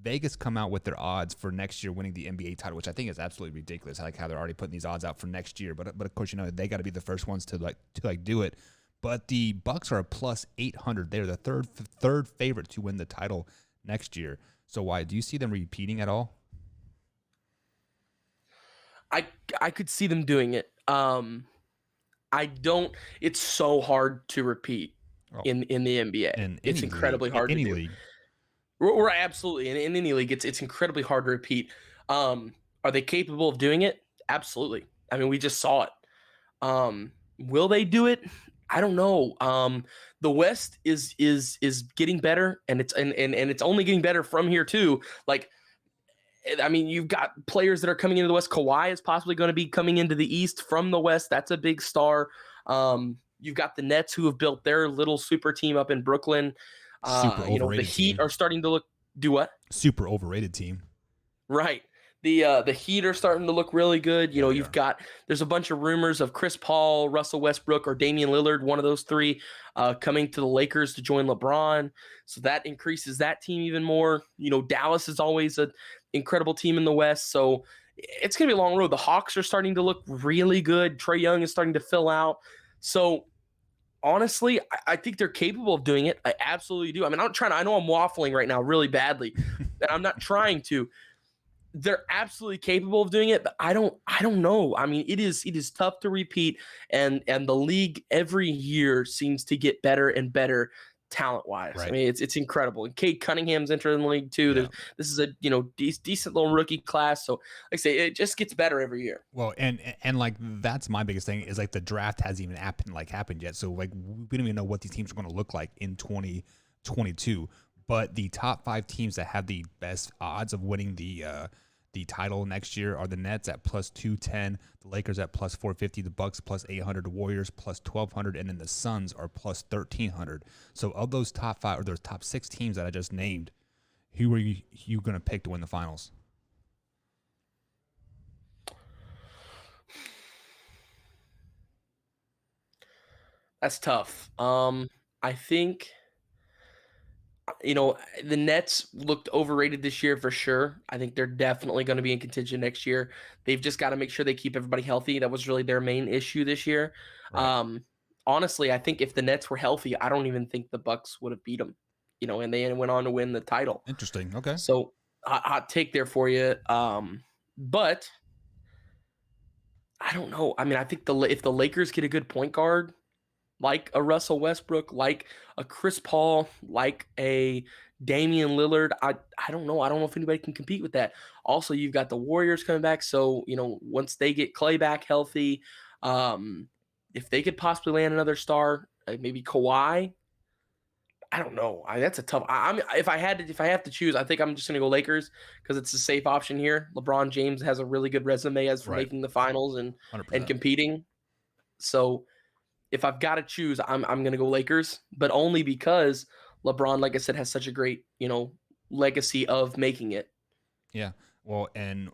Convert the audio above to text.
Vegas come out with their odds for next year winning the NBA title, which I think is absolutely ridiculous. Like how they're already putting these odds out for next year, but of course they got to be the first ones to do it. But the Bucks are a plus 800. They're the third favorite to win the title next year. So why do you see them repeating at all? I could see them doing it. I don't. It's so hard to repeat in the NBA. In It's any incredibly league, hard to any do. league. We're absolutely in any league. It's incredibly hard to repeat. Are they capable of doing it? Absolutely. I mean, we just saw it. Will they do it? I don't know. The West is getting better, and it's only getting better from here too. Like, I mean, you've got players that are coming into the West. Kawhi is possibly going to be coming into the East from the West. That's a big star. You've got the Nets who have built their little super team up in Brooklyn. Super overrated The Heat team. are starting to do what? Super overrated team. Right. The Heat are starting to look really good. There's a bunch of rumors of Chris Paul, Russell Westbrook, or Damian Lillard, one of those three, coming to the Lakers to join LeBron. So that increases that team even more. Dallas is always an incredible team in the West. So it's going to be a long road. The Hawks are starting to look really good. Trae Young is starting to fill out. So honestly, I think they're capable of doing it. I absolutely do. I mean, I know I'm waffling right now really badly, and I'm not trying to. They're absolutely capable of doing it, but I don't know. I mean, it is tough to repeat, and the league every year seems to get better and better talent wise. Right. I mean, it's incredible. And Cade Cunningham's entering the league too. Yeah. This is a decent little rookie class. So like I say, it just gets better every year. Well, and like that's my biggest thing is like the draft hasn't even happened yet. So like we don't even know what these teams are going to look like in 2022. But the top 5 teams that have the best odds of winning the title next year are the Nets at plus 210, the Lakers at plus 450, the Bucks plus 800, the Warriors plus 1200, and then the Suns are plus 1300. So of those top 5 or those top 6 teams that I just named, who are you going to pick to win the finals? That's tough. I think the Nets looked overrated this year for sure. I think they're definitely going to be in contention next year. They've just got to make sure they keep everybody healthy. That was really their main issue this year. Right. Honestly, I think if the Nets were healthy, I don't even think the Bucks would have beat them. And they went on to win the title. Interesting. Okay. So hot take there for you. But I don't know. I mean, I think if the Lakers get a good point guard, like a Russell Westbrook, like a Chris Paul, like a Damian Lillard, I don't know. I don't know if anybody can compete with that. Also, you've got the Warriors coming back. So, once they get Clay back healthy, if they could possibly land another star, maybe Kawhi, I don't know. That's a tough. If I have to choose, I think I'm just going to go Lakers because it's a safe option here. LeBron James has a really good resume as for Right. making the finals and 100%. competing. So if I've got to choose, I'm going to go Lakers, but only because LeBron, like I said, has such a great legacy of making it. Yeah. Well, and